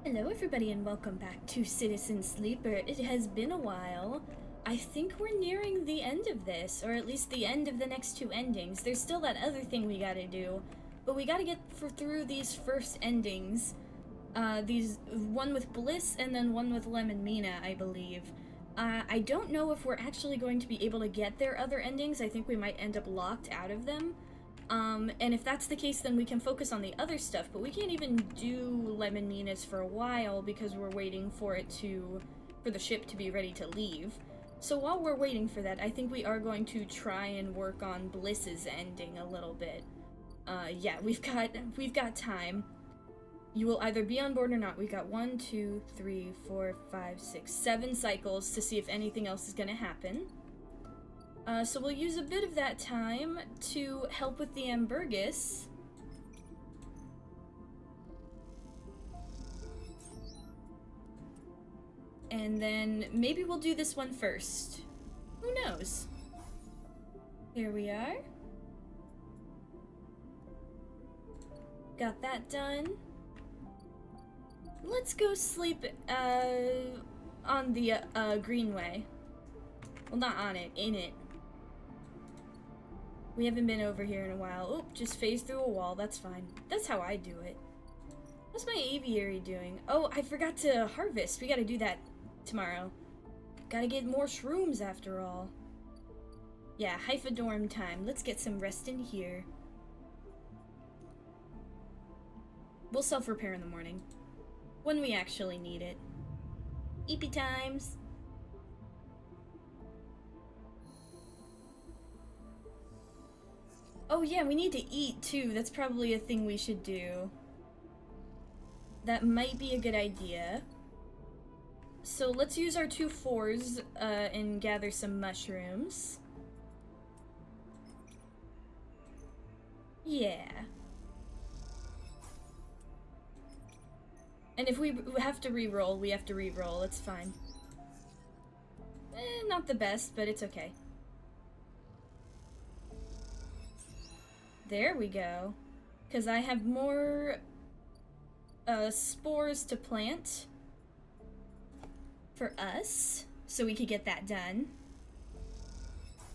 Hello everybody and welcome back to Citizen Sleeper. It has been a while. I think we're nearing the end of this, or at least the end of the next two endings. There's still that other thing we gotta do, but we gotta get through these first endings. One with Bliss and then one with Lem and Mina, I believe. I don't know if we're actually going to be able to get their other endings. I think we might end up locked out of them. And if that's the case, then we can focus on the other stuff, but we can't even do Lemon Mina's for a while because we're waiting for the ship to be ready to leave. So while we're waiting for that, I think we are going to try and work on Bliss's ending a little bit. Yeah, we've got time. You will either be on board or not. We've got 1, 2, 3, 4, 5, 6, 7 cycles to see if anything else is gonna happen. So we'll use a bit of that time to help with the Ambergus. And then maybe we'll do this one first. Who knows? Here we are. Got that done. Let's go sleep on the greenway. Well, not on it, in it. We haven't been over here in a while. Oop, just phase through a wall. That's fine. That's how I do it. What's my aviary doing? Oh, I forgot to harvest. We gotta do that tomorrow. Gotta get more shrooms after all. Yeah, Haifa dorm time. Let's get some rest in here. We'll self-repair in the morning. When we actually need it. Eepy times. Oh yeah, we need to eat too. That's probably a thing we should do. That might be a good idea. So let's use our 2 4s and gather some mushrooms. Yeah. And if we have to re-roll, we have to re-roll. It's fine. Not the best, but it's okay. There we go. Because I have more spores to plant for us, so we could get that done.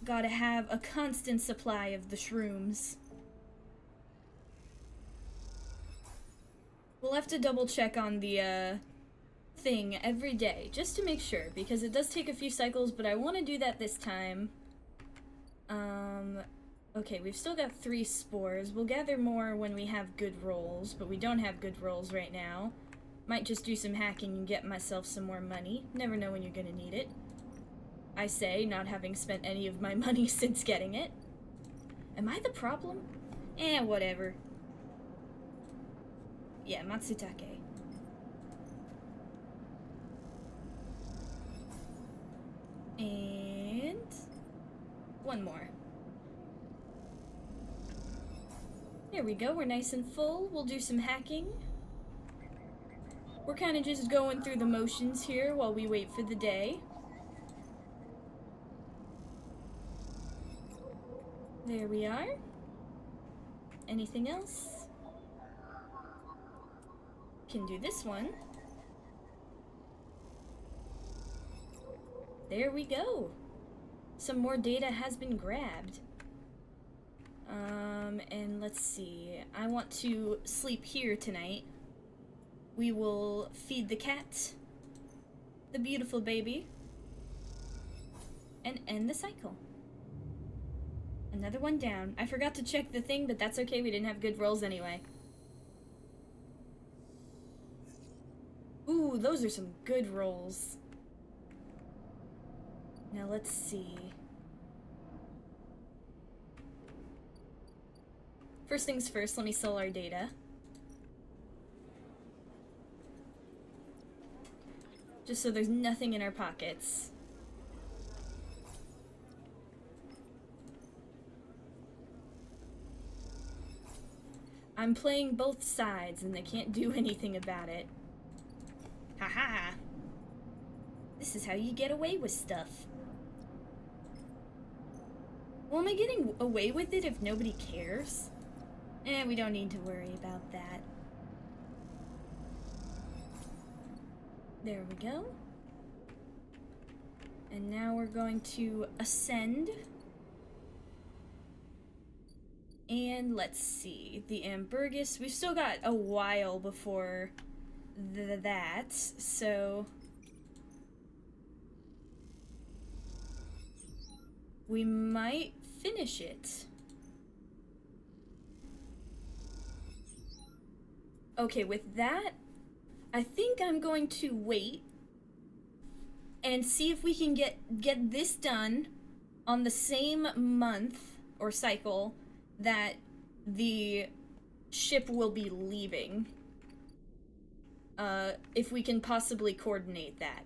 Gotta have a constant supply of the shrooms. We'll have to double check on the thing every day, just to make sure, because it does take a few cycles, but I want to do that this time. Okay, we've still got 3 spores. We'll gather more when we have good rolls, but we don't have good rolls right now. Might just do some hacking and get myself some more money. Never know when you're gonna need it. I say, not having spent any of my money since getting it. Am I the problem? Whatever. Yeah, Matsutake. And one more. There we go, we're nice and full. We'll do some hacking. We're kind of just going through the motions here while we wait for the day. There we are. Anything else? Can do this one. There we go. Some more data has been grabbed. And let's see. I want to sleep here tonight. We will feed the cat, the beautiful baby, and end the cycle. Another one down. I forgot to check the thing, but that's okay. We didn't have good rolls anyway. Ooh, those are some good rolls. Now let's see. First things first, let me sell our data. Just so there's nothing in our pockets. I'm playing both sides and they can't do anything about it. Haha! This is how you get away with stuff. Well, am I getting away with it if nobody cares? We don't need to worry about that. There we go. And now we're going to ascend. And let's see, the Ambergris, we've still got a while before that, so we might finish it. Okay, with that, I think I'm going to wait and see if we can get this done on the same month or cycle that the ship will be leaving. If we can possibly coordinate that.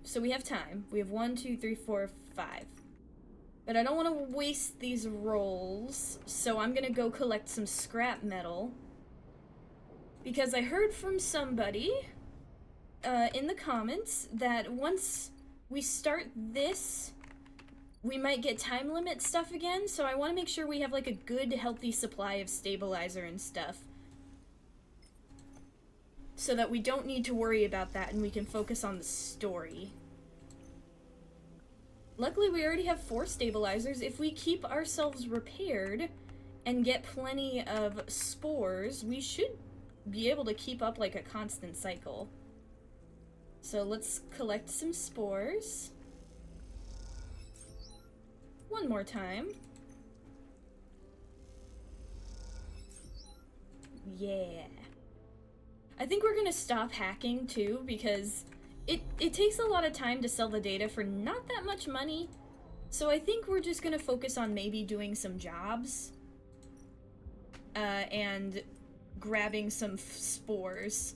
So we have time. We have 1, 2, 3, 4, 5. But I don't want to waste these rolls, so I'm gonna go collect some scrap metal. Because I heard from somebody in the comments that once we start this, we might get time limit stuff again, so I want to make sure we have like a good, healthy supply of stabilizer and stuff. So that we don't need to worry about that and we can focus on the story. Luckily, we already have 4 stabilizers. If we keep ourselves repaired and get plenty of spores, we should be able to keep up like a constant cycle. So let's collect some spores. One more time. Yeah. I think we're gonna stop hacking too, because it takes a lot of time to sell the data for not that much money. So I think we're just gonna focus on maybe doing some jobs. And grabbing some spores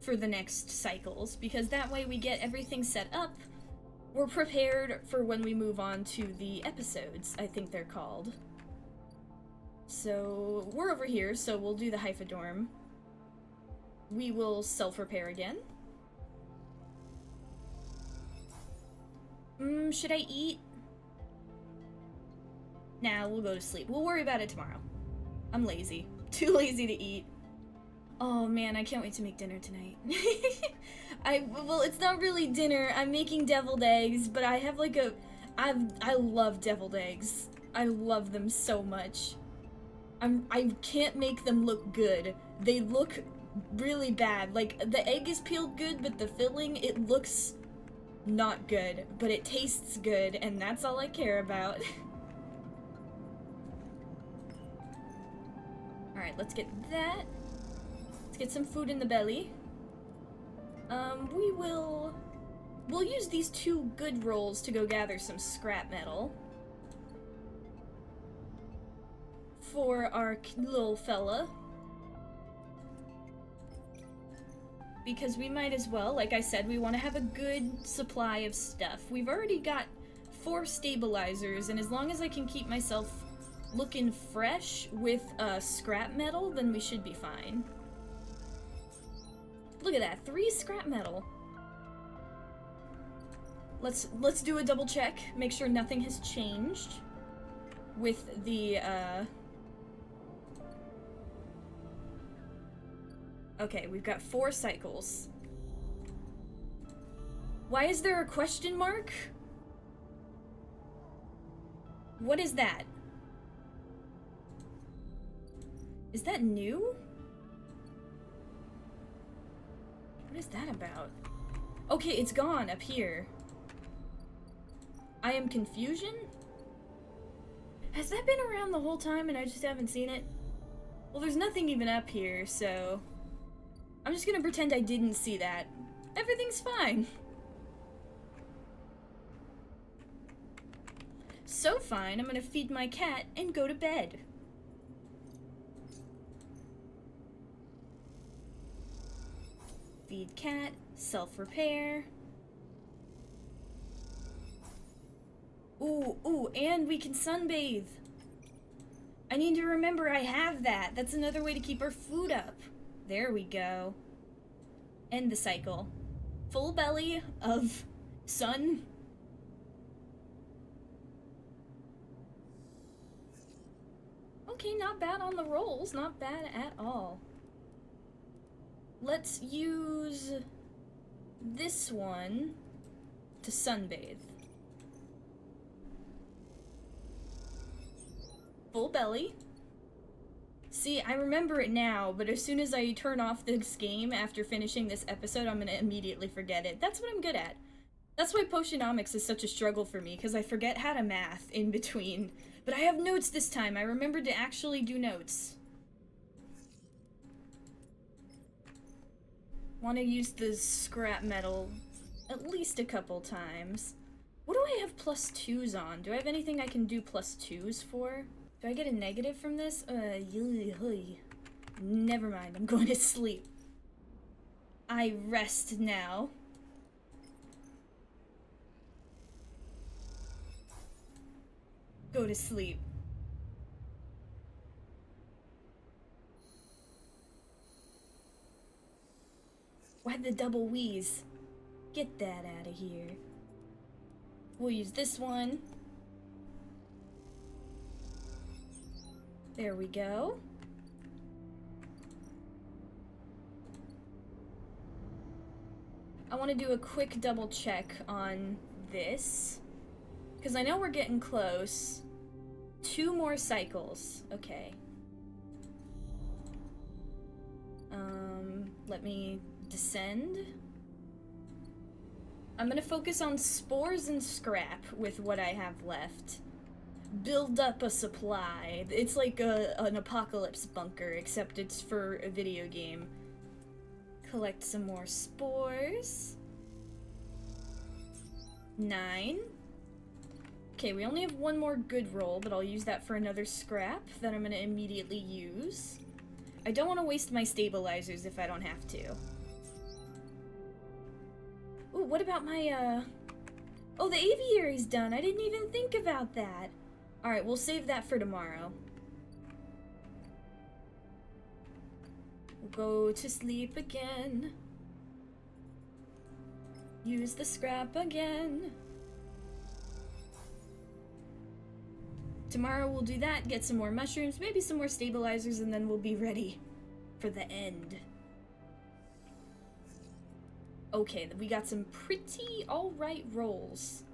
for the next cycles, because that way we get everything set up. We're prepared for when we move on to the episodes, I think they're called. So we're over here, so we'll do the Hyphodorm. We will self-repair again. Should I eat? Nah, we'll go to sleep. We'll worry about it tomorrow. I'm lazy. Too lazy to eat. Oh man, I can't wait to make dinner tonight. Well, it's not really dinner. I'm making deviled eggs, but I have like I love deviled eggs. I love them so much. I can't make them look good. They look really bad. Like, the egg is peeled good, but the filling, it looks not good. But it tastes good, and that's all I care about. Alright, let's get that. Let's get some food in the belly. We'll use these 2 good rolls to go gather some scrap metal. For our little fella. Because we might as well, like I said, we want to have a good supply of stuff. We've already got 4 stabilizers, and as long as I can keep myself looking fresh with scrap metal, then we should be fine. Look at that, 3 scrap metal. Let's do a double check, make sure nothing has changed with the Okay, we've got 4 cycles. Why is there a question mark? What is that? Is that new? What is that about? Okay, it's gone up here. I am confusion? Has that been around the whole time and I just haven't seen it? Well, there's nothing even up here, so I'm just gonna pretend I didn't see that. Everything's fine. So fine, I'm gonna feed my cat and go to bed. Feed cat, self-repair. Ooh, and we can sunbathe. I need to remember I have that. That's another way to keep our food up. There we go. End the cycle. Full belly of sun. Okay, not bad on the rolls. Not bad at all. let's use this one to sunbathe. Full belly. See, I remember it now, but as soon as I turn off this game after finishing this episode, I'm gonna immediately forget it. That's what I'm good at. That's why Potionomics is such a struggle for me, because I forget how to math in between. But I have notes this time. I remembered to actually do notes. Want to use the scrap metal at least a couple times. What do I have +2s on? Do I have anything I can do +2s for? Do I get a negative from this? Never mind, I'm going to sleep. I rest now. Go to sleep. Why the double wheeze? Get that out of here. We'll use this one. There we go. I want to do a quick double check on this, because I know we're getting close. 2 more cycles. Okay. Let me descend. I'm gonna focus on spores and scrap with what I have left. Build up a supply. It's like an apocalypse bunker, except it's for a video game. Collect some more spores. 9. Okay, we only have 1 more good roll, but I'll use that for another scrap that I'm gonna immediately use. I don't want to waste my stabilizers if I don't have to. Ooh, what about my, Oh, the aviary's done. I didn't even think about that. Alright, we'll save that for tomorrow. We'll go to sleep again. Use the scrap again. Tomorrow we'll do that, get some more mushrooms, maybe some more stabilizers, and then we'll be ready for the end. Okay, we got some pretty alright rolls.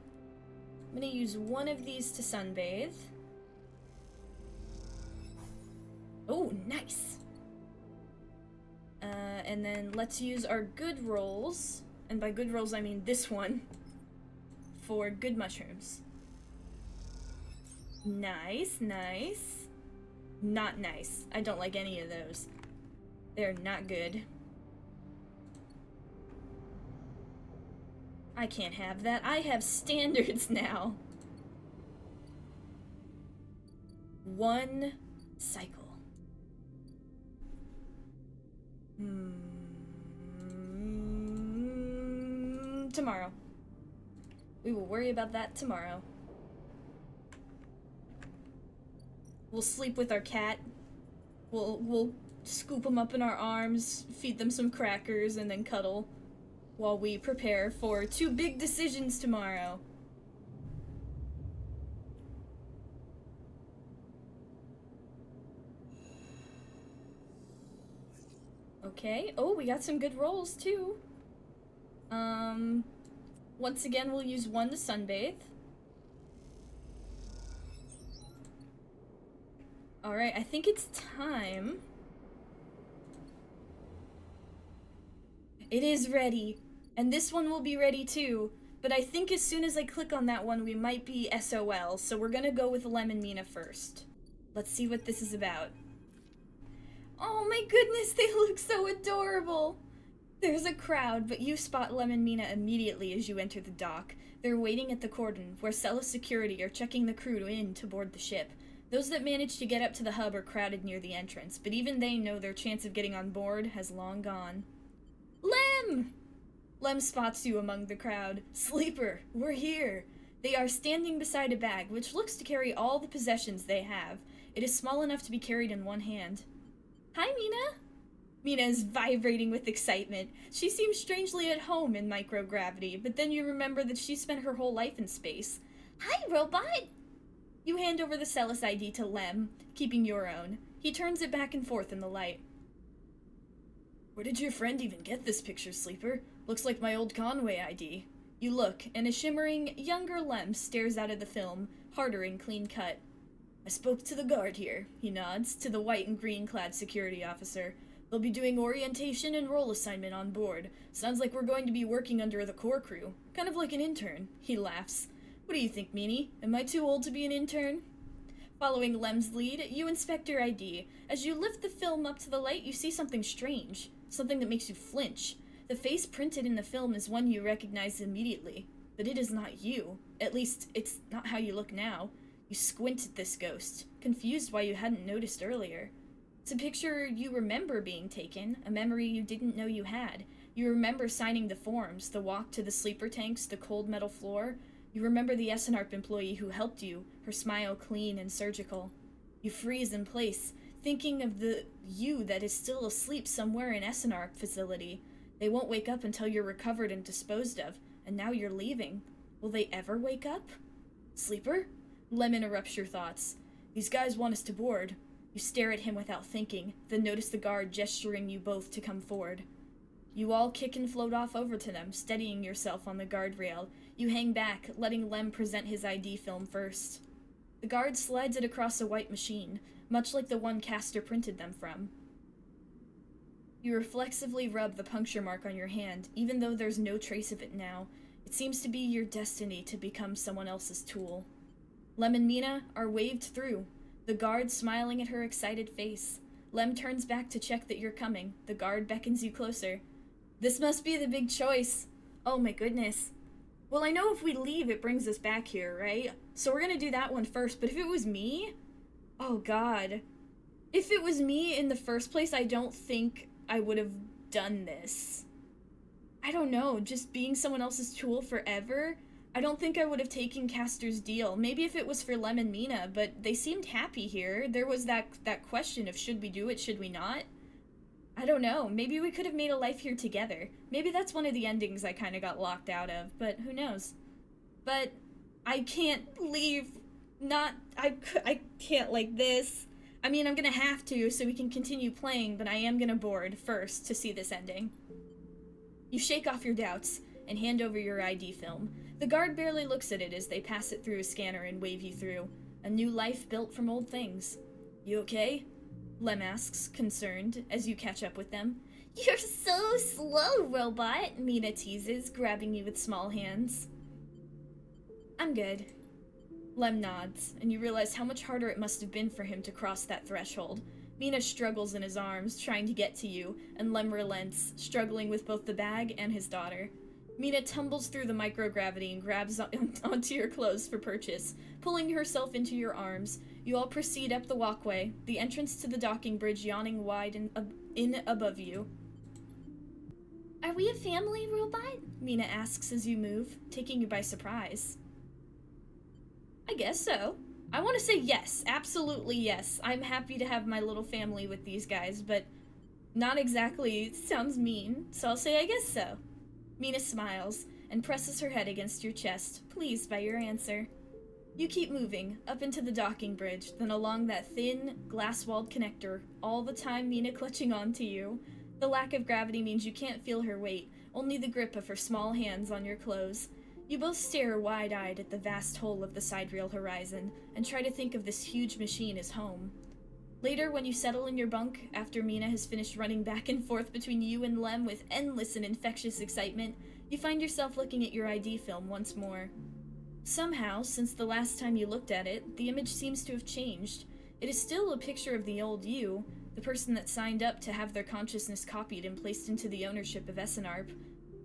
I'm gonna use one of these to sunbathe. Oh, nice! And then let's use our good rolls, and by good rolls I mean this one, for good mushrooms. Nice, nice. Not nice. I don't like any of those. They're not good. I can't have that. I have standards now. 1 cycle. Tomorrow. We will worry about that tomorrow. We'll sleep with our cat. We'll scoop them up in our arms, feed them some crackers, and then cuddle while we prepare for 2 big decisions tomorrow. Okay. Oh, we got some good rolls, too. Once again, we'll use 1 to sunbathe. Alright, I think it's time. It is ready. And this one will be ready too. But I think as soon as I click on that one, we might be SOL. So we're gonna go with Lemon Mina first. Let's see what this is about. Oh my goodness, they look so adorable! There's a crowd, but you spot Lemon Mina immediately as you enter the dock. They're waiting at the cordon, where Celis security are checking the crew in to board the ship. Those that manage to get up to the hub are crowded near the entrance, but even they know their chance of getting on board has long gone. Lem! Lem spots you among the crowd. Sleeper, we're here. They are standing beside a bag, which looks to carry all the possessions they have. It is small enough to be carried in one hand. Hi, Mina. Mina is vibrating with excitement. She seems strangely at home in microgravity, but then you remember that she spent her whole life in space. Hi, robot! You hand over the Celis ID to Lem, keeping your own. He turns it back and forth in the light. Where did your friend even get this picture, Sleeper? Looks like my old Conway ID. You look, and a shimmering, younger Lem stares out of the film, harder and clean cut. I spoke to the guard here, he nods, to the white and green clad security officer. They'll be doing orientation and role assignment on board. Sounds like we're going to be working under the core crew. Kind of like an intern. He laughs. What do you think, Meanie? Am I too old to be an intern? Following Lem's lead, you inspect your ID. As you lift the film up to the light, you see something strange. Something that makes you flinch. The face printed in the film is one you recognize immediately. But it is not you. At least, it's not how you look now. You squint at this ghost, confused why you hadn't noticed earlier. It's a picture you remember being taken, a memory you didn't know you had. You remember signing the forms, the walk to the sleeper tanks, the cold metal floor. You remember the SNARP employee who helped you, her smile clean and surgical. You freeze in place, thinking of the you that is still asleep somewhere in SNARP facility. They won't wake up until you're recovered and disposed of, and now you're leaving. Will they ever wake up? Sleeper? Lem interrupts your thoughts. These guys want us to board. You stare at him without thinking, then notice the guard gesturing you both to come forward. You all kick and float off over to them, steadying yourself on the guardrail. You hang back, letting Lem present his ID film first. The guard slides it across a white machine, much like the one Castor printed them from. You reflexively rub the puncture mark on your hand, even though there's no trace of it now. It seems to be your destiny to become someone else's tool. Lem and Mina are waved through, the guard smiling at her excited face. Lem turns back to check that you're coming. The guard beckons you closer. This must be the big choice. Oh my goodness. Well, I know if we leave, it brings us back here, right? So we're gonna do that one first, but if it was me? Oh god. If it was me in the first place, I don't think I would have done this. I don't know, just being someone else's tool forever? I don't think I would have taken Castor's deal. Maybe if it was for Lem and Mina, but they seemed happy here. There was that question of should we do it, should we not? I don't know. Maybe we could have made a life here together. Maybe that's one of the endings I kind of got locked out of, but who knows? But I can't leave. I can't like this. I mean, I'm gonna have to so we can continue playing, but I am gonna board first to see this ending. You shake off your doubts and hand over your ID film. The guard barely looks at it as they pass it through a scanner and wave you through. A new life built from old things. You okay? Lem asks, concerned, as you catch up with them. You're so slow, robot, Mina teases, grabbing you with small hands. I'm good. Lem nods, and you realize how much harder it must have been for him to cross that threshold. Mina struggles in his arms, trying to get to you, and Lem relents, struggling with both the bag and his daughter. Mina tumbles through the microgravity and grabs onto your clothes for purchase, pulling herself into your arms. You all proceed up the walkway, the entrance to the docking bridge yawning wide in above you. Are we a family, robot? Mina asks as you move, taking you by surprise. I guess so. I want to say yes, absolutely yes. I'm happy to have my little family with these guys, but not exactly sounds mean, so I'll say I guess so. Mina smiles and presses her head against your chest, pleased by your answer. You keep moving, up into the docking bridge, then along that thin, glass-walled connector, all the time Mina clutching onto you. The lack of gravity means you can't feel her weight, only the grip of her small hands on your clothes. You both stare wide-eyed at the vast hole of the sidereal horizon, and try to think of this huge machine as home. Later, when you settle in your bunk, after Mina has finished running back and forth between you and Lem with endless and infectious excitement, you find yourself looking at your ID film once more. Somehow, since the last time you looked at it, the image seems to have changed. It is still a picture of the old you, the person that signed up to have their consciousness copied and placed into the ownership of SNARP,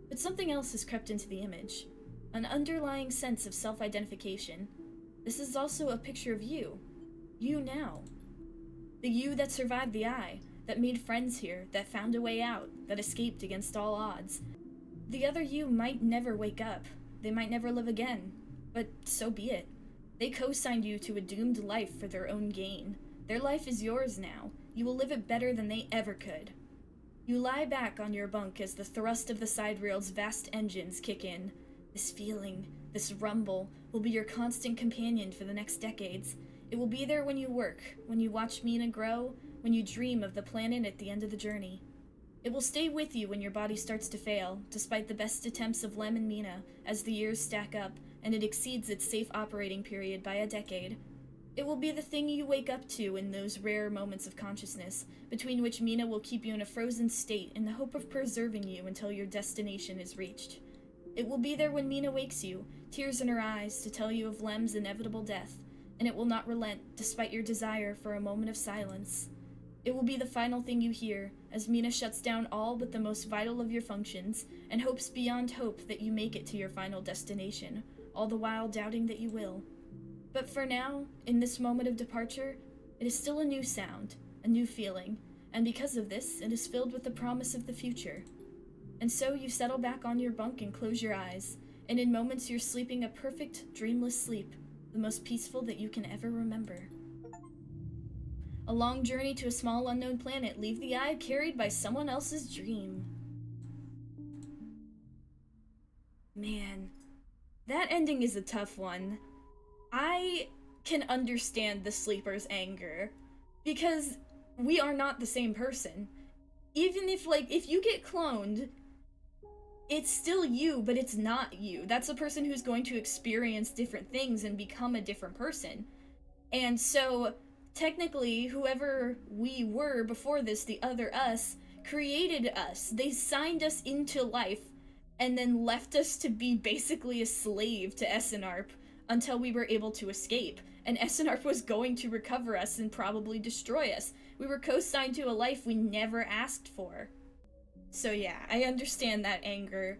but something else has crept into the image. An underlying sense of self-identification. This is also a picture of you. You now. The you that survived the eye, that made friends here, that found a way out, that escaped against all odds. The other you might never wake up. They might never live again. But so be it. They co-signed you to a doomed life for their own gain. Their life is yours now. You will live it better than they ever could. You lie back on your bunk as the thrust of the sidereel's vast engines kick in. This feeling, this rumble, will be your constant companion for the next decades. It will be there when you work, when you watch Mina grow, when you dream of the planet at the end of the journey. It will stay with you when your body starts to fail, despite the best attempts of Lem and Mina, as the years stack up, and it exceeds its safe operating period by a decade. It will be the thing you wake up to in those rare moments of consciousness, between which Mina will keep you in a frozen state in the hope of preserving you until your destination is reached. It will be there when Mina wakes you, tears in her eyes, to tell you of Lem's inevitable death, and it will not relent despite your desire for a moment of silence. It will be the final thing you hear, as Mina shuts down all but the most vital of your functions, and hopes beyond hope that you make it to your final destination, all the while doubting that you will. But for now, in this moment of departure, it is still a new sound, a new feeling, and because of this, it is filled with the promise of the future. And so you settle back on your bunk and close your eyes, and in moments you're sleeping a perfect, dreamless sleep, the most peaceful that you can ever remember. A long journey to a small unknown planet, leave the eye carried by someone else's dream. Man, that ending is a tough one. I can understand the sleeper's anger, because we are not the same person. Even if you get cloned, it's still you, but it's not you. That's a person who's going to experience different things and become a different person. And so, technically, whoever we were before this, the other us, created us. They signed us into life, and then left us to be basically a slave to Essenarp until we were able to escape. And Essenarp was going to recover us and probably destroy us. We were co-signed to a life we never asked for. So yeah, I understand that anger.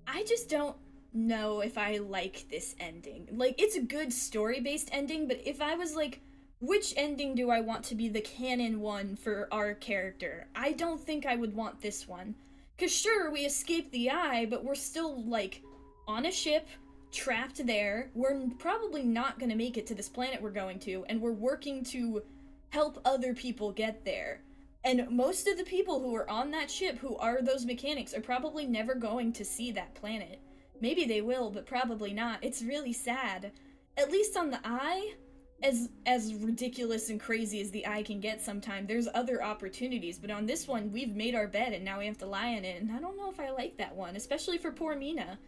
I just don't know if I like this ending. Like, it's a good story-based ending, but if I was like, which ending do I want to be the canon one for our character? I don't think I would want this one. 'Cause sure, we escaped the eye, but we're still, like, on a ship, trapped there. We're probably not gonna make it to this planet we're going to, and we're working to help other people get there. And most of the people who are on that ship, who are those mechanics, are probably never going to see that planet. Maybe they will, but probably not. It's really sad. At least on the eye, as ridiculous and crazy as the eye can get sometimes, there's other opportunities. But on this one, we've made our bed and now we have to lie in it. And I don't know if I like that one, especially for poor Mina.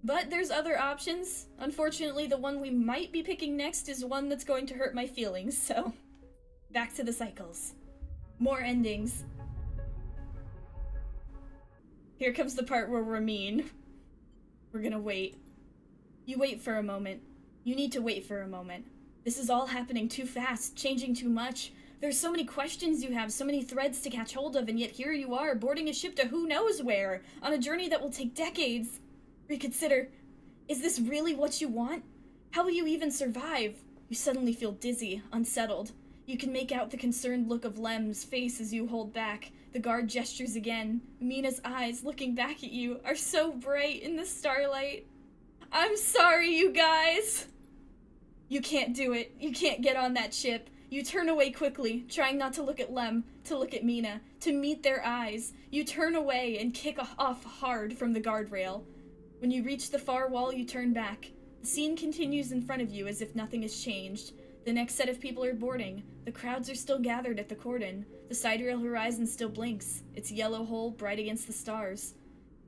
But there's other options. Unfortunately, the one we might be picking next is one that's going to hurt my feelings, so... Back to the cycles. More endings. Here comes the part where we're mean. We're gonna wait. You wait for a moment. You need to wait for a moment. This is all happening too fast, changing too much. There's so many questions you have, so many threads to catch hold of, and yet here you are, boarding a ship to who knows where, on a journey that will take decades. Reconsider. Is this really what you want? How will you even survive? You suddenly feel dizzy, unsettled. You can make out the concerned look of Lem's face as you hold back. The guard gestures again. Mina's eyes, looking back at you, are so bright in the starlight. I'm sorry, you guys! You can't do it. You can't get on that ship. You turn away quickly, trying not to look at Lem, to look at Mina, to meet their eyes. You turn away and kick off hard from the guardrail. When you reach the far wall, you turn back. The scene continues in front of you as if nothing has changed. The next set of people are boarding. The crowds are still gathered at the cordon. The sidereal horizon still blinks, its yellow hull bright against the stars.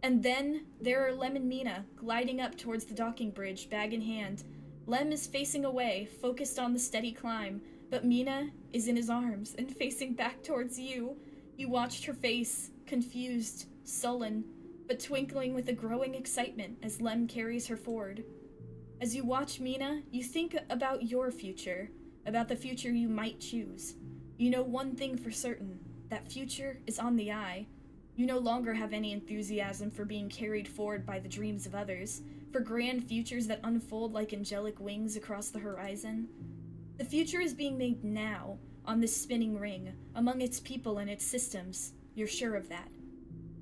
And then, there are Lem and Mina, gliding up towards the docking bridge, bag in hand. Lem is facing away, focused on the steady climb, but Mina is in his arms and facing back towards you. You watched her face, confused, sullen, but twinkling with a growing excitement as Lem carries her forward. As you watch Mina, you think about your future, about the future you might choose. You know one thing for certain, that future is on the eye. You no longer have any enthusiasm for being carried forward by the dreams of others, for grand futures that unfold like angelic wings across the horizon. The future is being made now, on this spinning ring, among its people and its systems. You're sure of that.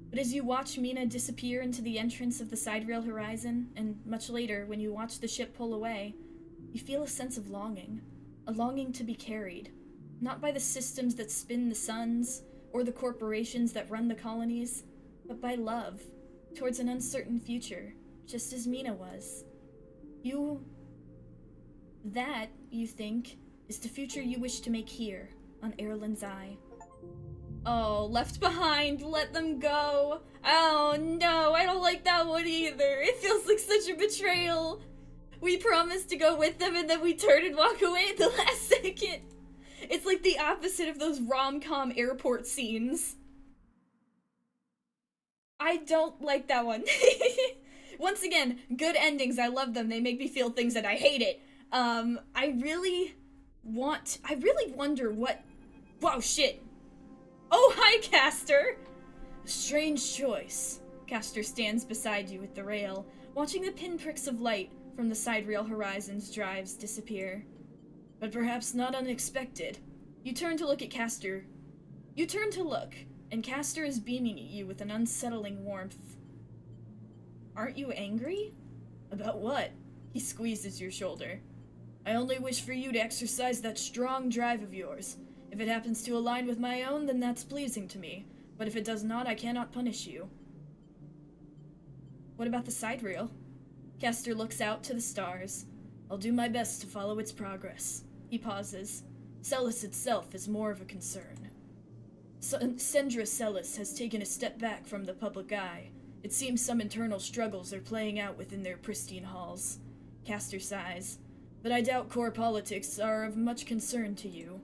But as you watch Mina disappear into the entrance of the sidereal horizon, and much later, when you watch the ship pull away, you feel a sense of longing. A longing to be carried. Not by the systems that spin the suns, or the corporations that run the colonies, but by love, towards an uncertain future, just as Mina was. That, you think, is the future you wish to make here, on Erlen's Eye. Oh, left behind, let them go. Oh no, I don't like that one either. It feels like such a betrayal. We promised to go with them and then we turn and walk away at the last second. It's like the opposite of those rom-com airport scenes. I don't like that one. Once again, good endings, I love them. They make me feel things and I hate it. I really wonder what... Whoa, shit. Oh, hi, Castor! A strange choice. Castor stands beside you at the rail, watching the pinpricks of light from the side rail horizon's drives disappear. But perhaps not unexpected. You turn to look at Castor. You turn to look, and Castor is beaming at you with an unsettling warmth. Aren't you angry? About what? He squeezes your shoulder. I only wish for you to exercise that strong drive of yours. If it happens to align with my own, then that's pleasing to me. But if it does not, I cannot punish you. What about the side rail? Castor looks out to the stars. I'll do my best to follow its progress. He pauses. Celis itself is more of a concern. Sendra Celis has taken a step back from the public eye. It seems some internal struggles are playing out within their pristine halls. Castor sighs. But I doubt core politics are of much concern to you.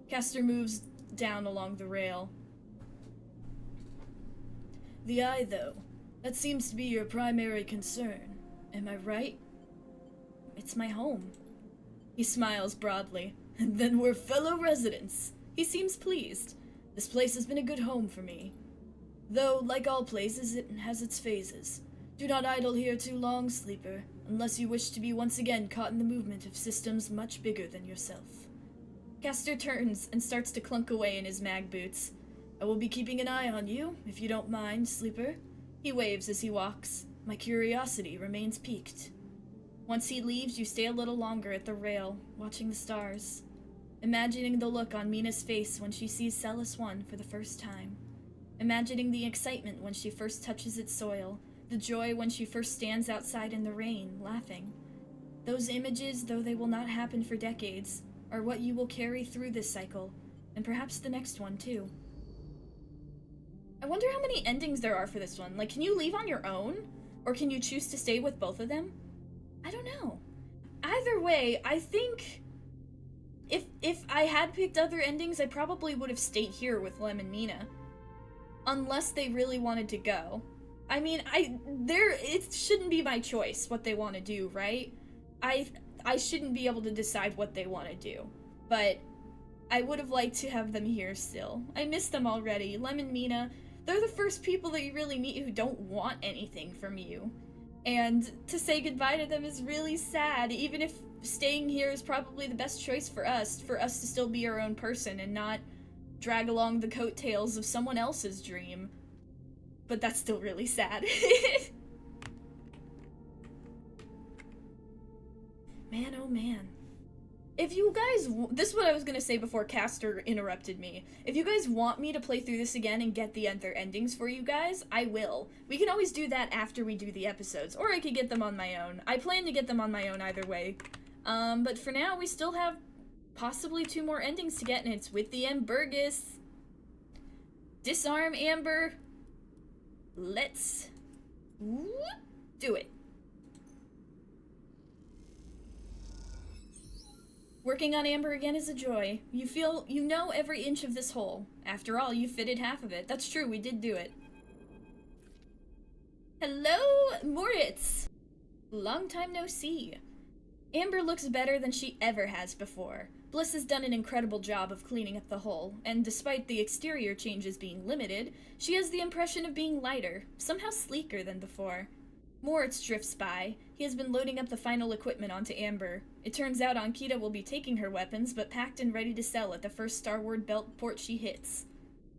Castor moves down along the rail. The eye, though. That seems to be your primary concern. Am I right? It's my home. He smiles broadly. Then we're fellow residents. He seems pleased. This place has been a good home for me. Though, like all places, it has its phases. Do not idle here too long, sleeper, unless you wish to be once again caught in the movement of systems much bigger than yourself. Castor turns and starts to clunk away in his mag boots. I will be keeping an eye on you, if you don't mind, sleeper. He waves as he walks. My curiosity remains piqued. Once he leaves, you stay a little longer at the rail, watching the stars, imagining the look on Mina's face when she sees Celis 1 for the first time, imagining the excitement when she first touches its soil, the joy when she first stands outside in the rain, laughing. Those images, though they will not happen for decades, are what you will carry through this cycle, and perhaps the next one too. I wonder how many endings there are for this one. Like, can you leave on your own? Or can you choose to stay with both of them? I don't know. Either way, I think if I had picked other endings, I probably would have stayed here with Lem and Mina. Unless they really wanted to go. I mean, it shouldn't be my choice what they want to do, right? I shouldn't be able to decide what they want to do. But I would have liked to have them here still. I miss them already. Lem and Mina, they're the first people that you really meet who don't want anything from you. And to say goodbye to them is really sad, even if staying here is probably the best choice for us to still be our own person and not drag along the coattails of someone else's dream. But that's still really sad. Man, oh man. If you guys, this is what I was gonna say before Castor interrupted me. If you guys want me to play through this again and get the other endings for you guys, I will. We can always do that after we do the episodes, or I could get them on my own. I plan to get them on my own either way. But for now, we still have possibly 2 more endings to get, and it's with the Ambergus. Disarm Amber. Let's do it. Working on Amber again is a joy. You know every inch of this hole. After all, you fitted half of it. That's true, we did do it. Hello, Moritz! Long time no see. Amber looks better than she ever has before. Bliss has done an incredible job of cleaning up the hole, and despite the exterior changes being limited, she has the impression of being lighter, somehow sleeker than before. Moritz drifts by. He has been loading up the final equipment onto Amber. It turns out Ankita will be taking her weapons, but packed and ready to sell at the first starward belt port she hits.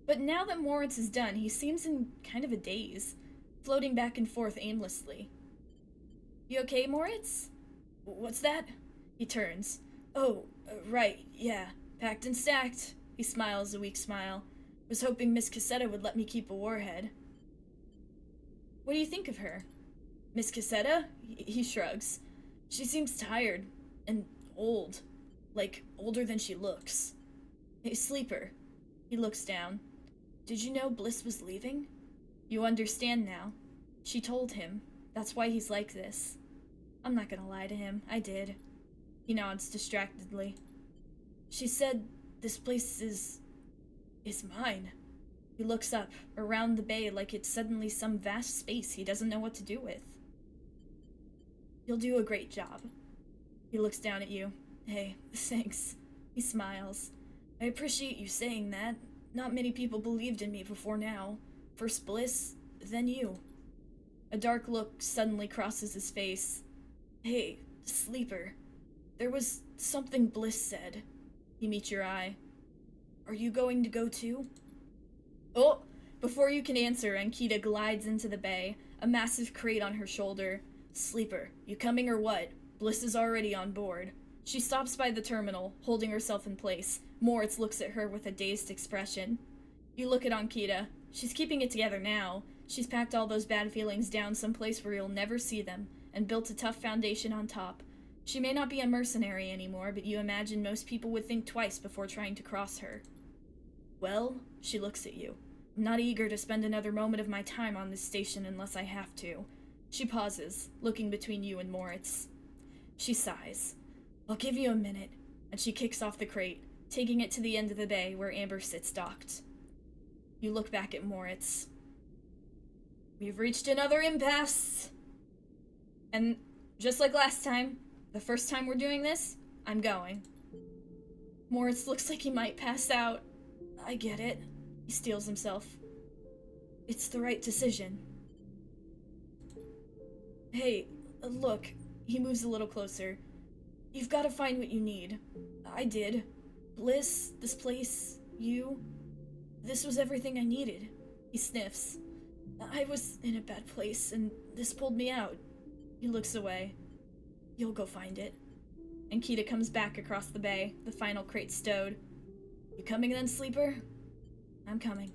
But now that Moritz is done, he seems in kind of a daze, floating back and forth aimlessly. You okay, Moritz? What's that? He turns. Oh, right, yeah. Packed and stacked. He smiles a weak smile. Was hoping Miss Cassetta would let me keep a warhead. What do you think of her? Miss Cassetta? He shrugs. She seems tired. And old. Like, older than she looks. Hey, Sleeper. He looks down. Did you know Bliss was leaving? You understand now. She told him. That's why he's like this. I'm not gonna lie to him. I did. He nods distractedly. She said this place is mine. He looks up, around the bay like it's suddenly some vast space he doesn't know what to do with. You'll do a great job. He looks down at you. Hey, thanks. He smiles. I appreciate you saying that. Not many people believed in me before now. First Bliss, then you. A dark look suddenly crosses his face. Hey, Sleeper. There was something Bliss said. He meets your eye. Are you going to go too? Oh! Before you can answer, Ankita glides into the bay, a massive crate on her shoulder. Sleeper, you coming or what? Bliss is already on board. She stops by the terminal, holding herself in place. Moritz looks at her with a dazed expression. You look at Ankita. She's keeping it together now. She's packed all those bad feelings down someplace where you'll never see them, and built a tough foundation on top. She may not be a mercenary anymore, but you imagine most people would think twice before trying to cross her. Well, she looks at you. I'm not eager to spend another moment of my time on this station unless I have to. She pauses, looking between you and Moritz. She sighs. I'll give you a minute, and she kicks off the crate, taking it to the end of the bay where Amber sits docked. You look back at Moritz. We've reached another impasse! And just like last time, the first time we're doing this, I'm going. Moritz looks like he might pass out. I get it. He steels himself. It's the right decision. Hey, look. He moves a little closer. You've got to find what you need. I did. Bliss, this place, you. This was everything I needed. He sniffs. I was in a bad place, and this pulled me out. He looks away. You'll go find it. And Kita comes back across the bay, the final crate stowed. You coming then, Sleeper? I'm coming.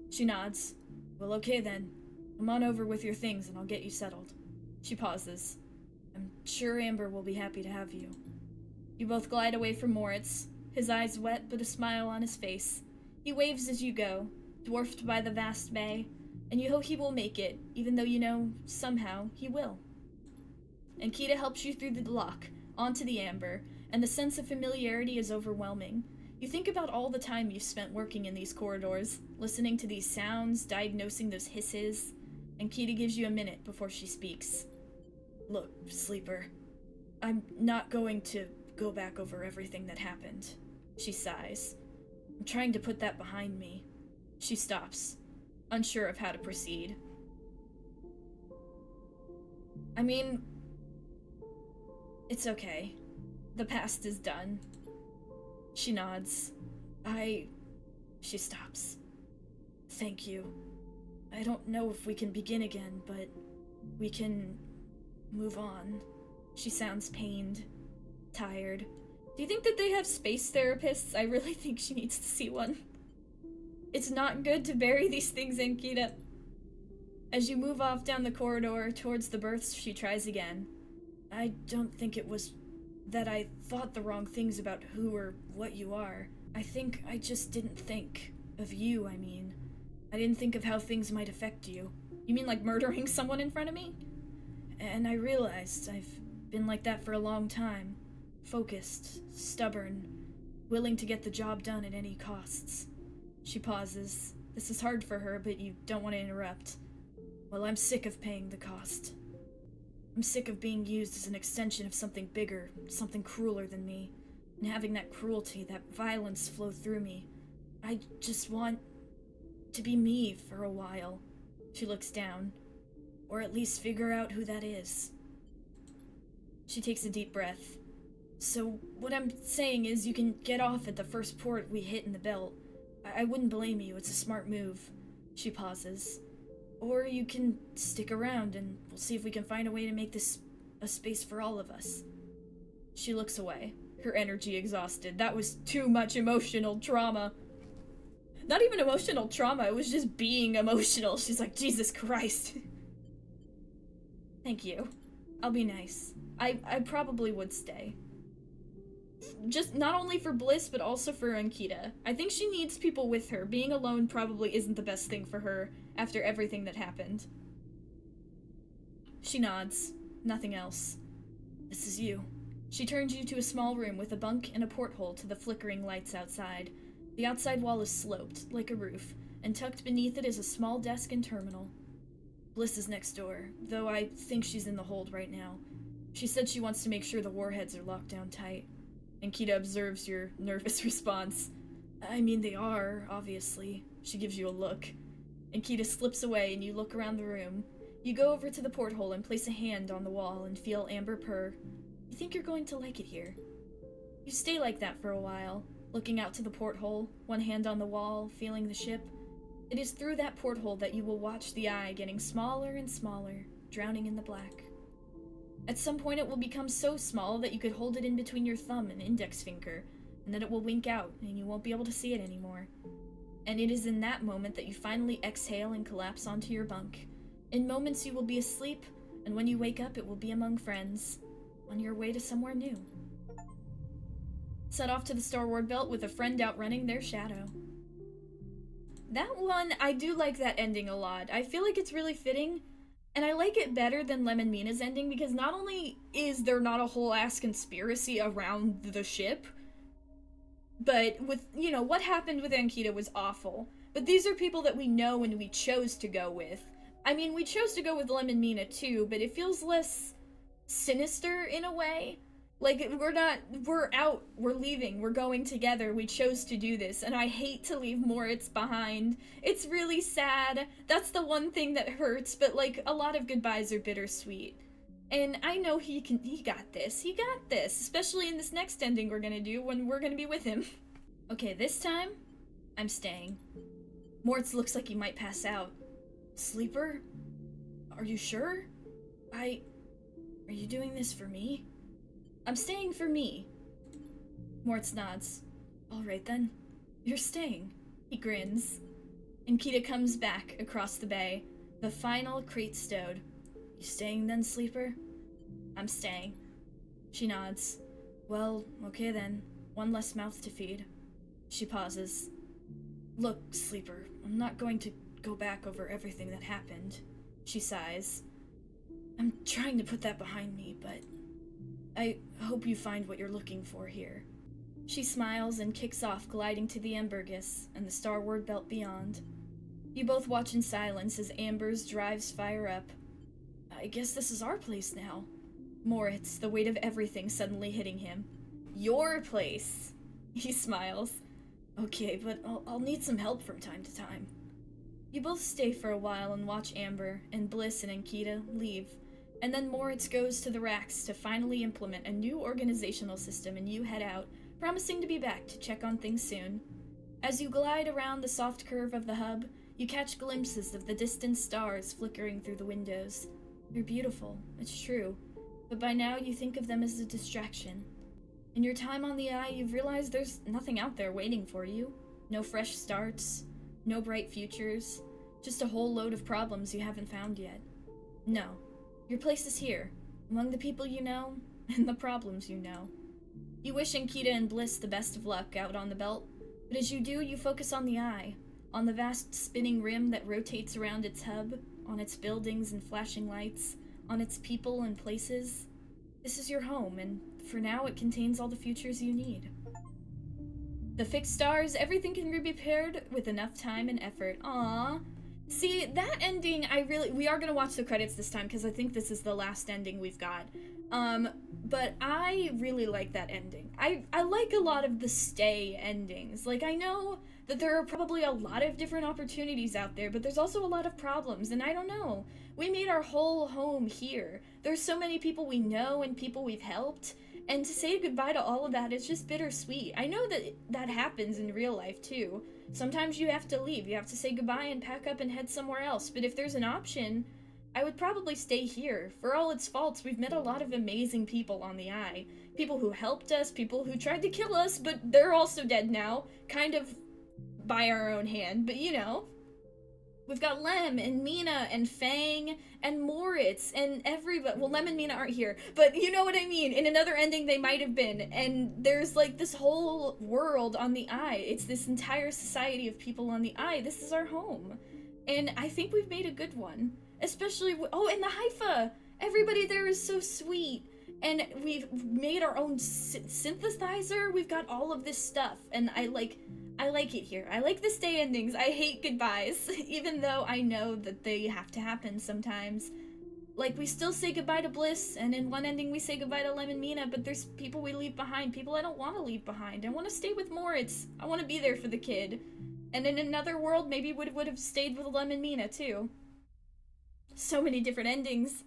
She nods. Well, okay then. Come on over with your things and I'll get you settled. She pauses. I'm sure Amber will be happy to have you. You both glide away from Moritz, his eyes wet but a smile on his face. He waves as you go, dwarfed by the vast bay, and you hope he will make it, even though you know, somehow, he will. And Kita helps you through the lock, onto the Amber, and the sense of familiarity is overwhelming. You think about all the time you've spent working in these corridors, listening to these sounds, diagnosing those hisses, and Kita gives you a minute before she speaks. Look, Sleeper, I'm not going to go back over everything that happened. She sighs. I'm trying to put that behind me. She stops, unsure of how to proceed. I mean, it's okay. The past is done. She nods. She stops. Thank you. I don't know if we can begin again, but we can move on. She sounds pained, tired. Do you think that they have space therapists? I really think she needs to see one. It's not good to bury these things in, Kita. As you move off down the corridor towards the berths, she tries again. I don't think it was that I thought the wrong things about who or what you are. I think I just didn't think of you, I mean. I didn't think of how things might affect you. You mean like murdering someone in front of me? And I realized I've been like that for a long time. Focused, stubborn, willing to get the job done at any costs. She pauses. This is hard for her, but you don't want to interrupt. Well, I'm sick of paying the cost. I'm sick of being used as an extension of something bigger, something crueler than me, and having that cruelty, that violence flow through me. I just want to be me for a while. She looks down. Or at least figure out who that is. She takes a deep breath. So, what I'm saying is you can get off at the first port we hit in the belt. I wouldn't blame you, it's a smart move. She pauses. Or you can stick around and we'll see if we can find a way to make this a space for all of us. She looks away, her energy exhausted. That was too much emotional trauma. Not even emotional trauma, it was just being emotional. She's like, Jesus Christ. Thank you. I'll be nice. I probably would stay. Just not only for Bliss, but also for Ankita. I think she needs people with her. Being alone probably isn't the best thing for her after everything that happened. She nods. Nothing else. This is you. She turns you to a small room with a bunk and a porthole to the flickering lights outside. The outside wall is sloped, like a roof, and tucked beneath it is a small desk and terminal. Bliss is next door, though I think she's in the hold right now. She said she wants to make sure the warheads are locked down tight. Ankita observes your nervous response. I mean, they are, obviously. She gives you a look. Ankita slips away and you look around the room. You go over to the porthole and place a hand on the wall and feel Amber purr. You think you're going to like it here. You stay like that for a while, looking out to the porthole, one hand on the wall, feeling the ship. It is through that porthole that you will watch the eye getting smaller and smaller, drowning in the black. At some point it will become so small that you could hold it in between your thumb and index finger, and then it will wink out, and you won't be able to see it anymore. And it is in that moment that you finally exhale and collapse onto your bunk. In moments you will be asleep, and when you wake up it will be among friends, on your way to somewhere new. Set off to the Starward Belt with a friend outrunning their shadow. That one, I do like that ending a lot. I feel like it's really fitting. And I like it better than Lemon Mina's ending because not only is there not a whole ass conspiracy around the ship, but with, you know, what happened with Ankita was awful. But these are people that we know and we chose to go with. I mean, we chose to go with Lemon Mina too, but it feels less sinister in a way. Like, we're out, we're leaving, we're going together, we chose to do this, and I hate to leave Moritz behind. It's really sad. That's the one thing that hurts, but, like, a lot of goodbyes are bittersweet. And I know he got this, especially in this next ending we're gonna do when we're gonna be with him. Okay, this time, I'm staying. Moritz looks like he might pass out. Sleeper? Are you sure? Are you doing this for me? I'm staying for me. Moritz nods. Alright then. You're staying. He grins. Ankita comes back across the bay, the final crate stowed. You staying then, Sleeper? I'm staying. She nods. Well, okay then. One less mouth to feed. She pauses. Look, Sleeper, I'm not going to go back over everything that happened. She sighs. I'm trying to put that behind me, but I hope you find what you're looking for here. She smiles and kicks off, gliding to the Ambergus and the Starward Belt beyond. You both watch in silence as Amber's drives fire up. I guess this is our place now. Moritz, the weight of everything suddenly hitting him. Your place! He smiles. Okay, but I'll need some help from time to time. You both stay for a while and watch Amber and Bliss and Ankita leave. And then Moritz goes to the racks to finally implement a new organizational system and you head out, promising to be back to check on things soon. As you glide around the soft curve of the hub, you catch glimpses of the distant stars flickering through the windows. They're beautiful, it's true, but by now you think of them as a distraction. In your time on the Eye, you've realized there's nothing out there waiting for you. No fresh starts, no bright futures, just a whole load of problems you haven't found yet. No. Your place is here, among the people you know, and the problems you know. You wish Ankita and Bliss the best of luck out on the belt, but as you do, you focus on the Eye, on the vast spinning rim that rotates around its hub, on its buildings and flashing lights, on its people and places. This is your home, and for now it contains all the futures you need. The fixed stars, everything can be prepared with enough time and effort. Aww. See, that ending, we are gonna watch the credits this time, because I think this is the last ending we've got. But I really like that ending. I like a lot of the stay endings. Like, I know that there are probably a lot of different opportunities out there, but there's also a lot of problems, and I don't know. We made our whole home here. There's so many people we know and people we've helped, and to say goodbye to all of that is just bittersweet. I know that that happens in real life, too. Sometimes you have to leave. You have to say goodbye and pack up and head somewhere else. But if there's an option, I would probably stay here. For all its faults, we've met a lot of amazing people on the Eye. People who helped us, people who tried to kill us, but they're also dead now. Kind of by our own hand, but you know. We've got Lem and Mina and Fang and Moritz and everybody. Well, Lem and Mina aren't here, but you know what I mean. In another ending, they might have been. And there's like this whole world on the Eye. It's this entire society of people on the Eye. This is our home. And I think we've made a good one. Especially, oh, and the Haifa! Everybody there is so sweet. And we've made our own synthesizer. We've got all of this stuff. And I like it here. I like the stay endings. I hate goodbyes, even though I know that they have to happen sometimes. Like, we still say goodbye to Bliss, and in one ending we say goodbye to Lem and Mina, but there's people we leave behind, people I don't want to leave behind. I want to stay with Moritz. I want to be there for the kid. And in another world, maybe would have stayed with Lem and Mina, too. So many different endings.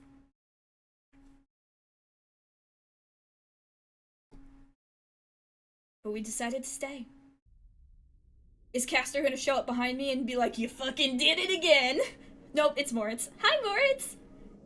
But we decided to stay. Is Castor gonna show up behind me and be like, you fucking did it again? Nope, it's Moritz. Hi, Moritz!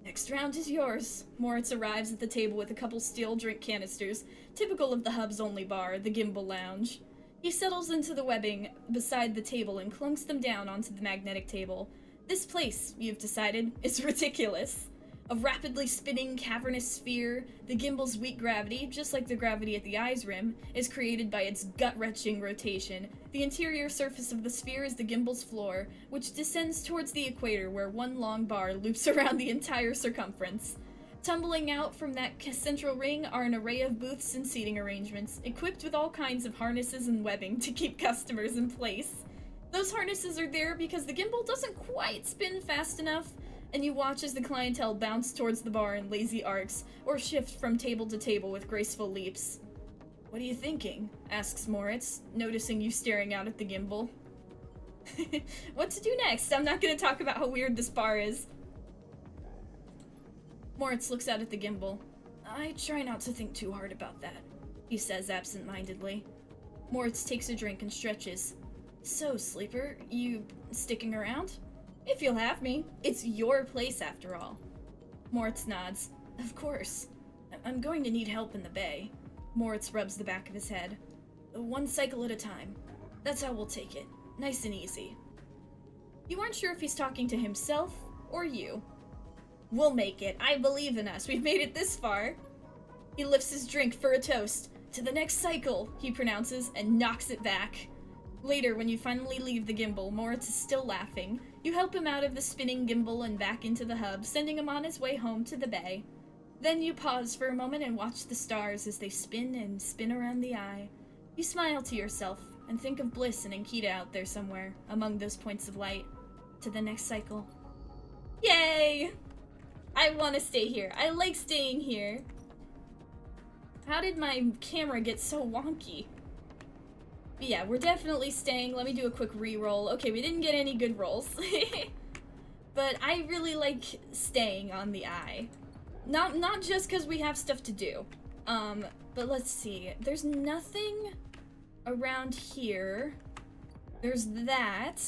Next round is yours. Moritz arrives at the table with a couple steel drink canisters, typical of the hub's only bar, the Gimbal Lounge. He settles into the webbing beside the table and clunks them down onto the magnetic table. This place, you've decided, is ridiculous. A rapidly spinning, cavernous sphere, the gimbal's weak gravity, just like the gravity at the eye's rim, is created by its gut-wrenching rotation. The interior surface of the sphere is the gimbal's floor, which descends towards the equator where one long bar loops around the entire circumference. Tumbling out from that central ring are an array of booths and seating arrangements, equipped with all kinds of harnesses and webbing to keep customers in place. Those harnesses are there because the gimbal doesn't quite spin fast enough, and you watch as the clientele bounce towards the bar in lazy arcs, or shift from table to table with graceful leaps. What are you thinking? Asks Moritz, noticing you staring out at the gimbal. What to do next? I'm not gonna talk about how weird this bar is. Moritz looks out at the gimbal. I try not to think too hard about that, he says absent-mindedly. Moritz takes a drink and stretches. So, Sleeper, you sticking around? If you'll have me. It's your place, after all. Moritz nods. Of course. I'm going to need help in the bay. Moritz rubs the back of his head. One cycle at a time. That's how we'll take it. Nice and easy. You aren't sure if he's talking to himself or you. We'll make it. I believe in us. We've made it this far. He lifts his drink for a toast. To the next cycle, he pronounces, and knocks it back. Later, when you finally leave the gimbal, Moritz is still laughing. You help him out of the spinning gimbal and back into the hub, sending him on his way home to the bay. Then you pause for a moment and watch the stars as they spin and spin around the eye. You smile to yourself and think of Bliss and Ankita out there somewhere, among those points of light. To the next cycle. Yay! I want to stay here. I like staying here. How did my camera get so wonky? But yeah, we're definitely staying. Let me do a quick re-roll. Okay, we didn't get any good rolls. But I really like staying on the Eye. Not just because we have stuff to do. But let's see. There's nothing around here. There's that.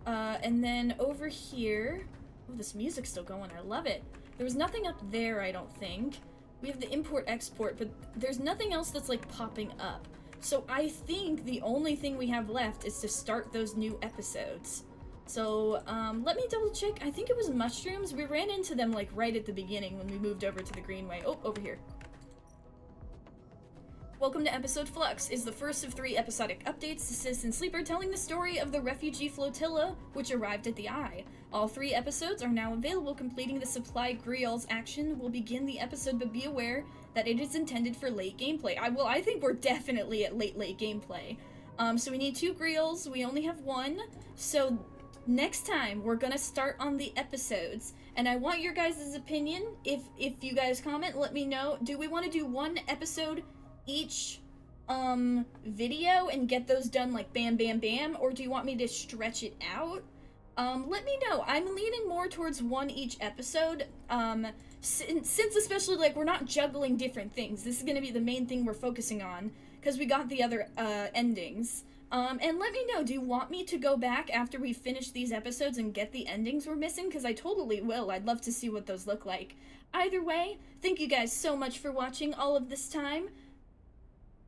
And then over here... Oh, this music's still going. I love it. There was nothing up there, I don't think. We have the import-export, but there's nothing else that's, like, popping up. So I think the only thing we have left is to start those new episodes. So, let me double-check. I think it was mushrooms. We ran into them, like, right at the beginning when we moved over to the Greenway. Oh, over here. Welcome to Episode Flux is the first of 3 episodic updates to Citizen Sleeper telling the story of the refugee flotilla which arrived at the Eye. All 3 episodes are now available. Completing the supply griots action will begin the episode, but be aware that it is intended for late gameplay. I think we're definitely at late gameplay. So we need 2 griots. We only have 1. So next time we're gonna start on the episodes, and I want your guys' opinion. If you guys comment, let me know. Do we want to do 1 episode each video and get those done like bam bam bam, or do you want me to stretch it out? Let me know. I'm leaning more towards 1 each episode, since especially like we're not juggling different things. This is gonna be the main thing we're focusing on because we got the other endings. And let me know, do you want me to go back after we finish these episodes and get the endings we're missing? Because I totally will. I'd love to see what those look like. Either way, thank you guys so much for watching all of this time.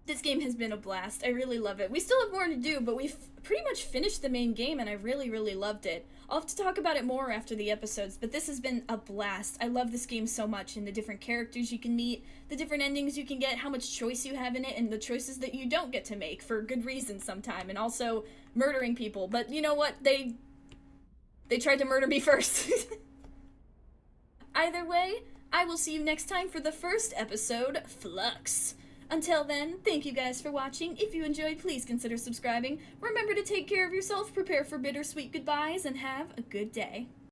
This game has been a blast. I really love it. We still have more to do, but we've pretty much finished the main game, and I really, really loved it. I'll have to talk about it more after the episodes, but this has been a blast. I love this game so much, and the different characters you can meet, the different endings you can get, how much choice you have in it, and the choices that you don't get to make for good reasons sometime, and also murdering people. But you know what? They tried to murder me first. Either way, I will see you next time for the first episode, Flux. Until then, thank you guys for watching. If you enjoyed, please consider subscribing. Remember to take care of yourself, prepare for bittersweet goodbyes, and have a good day.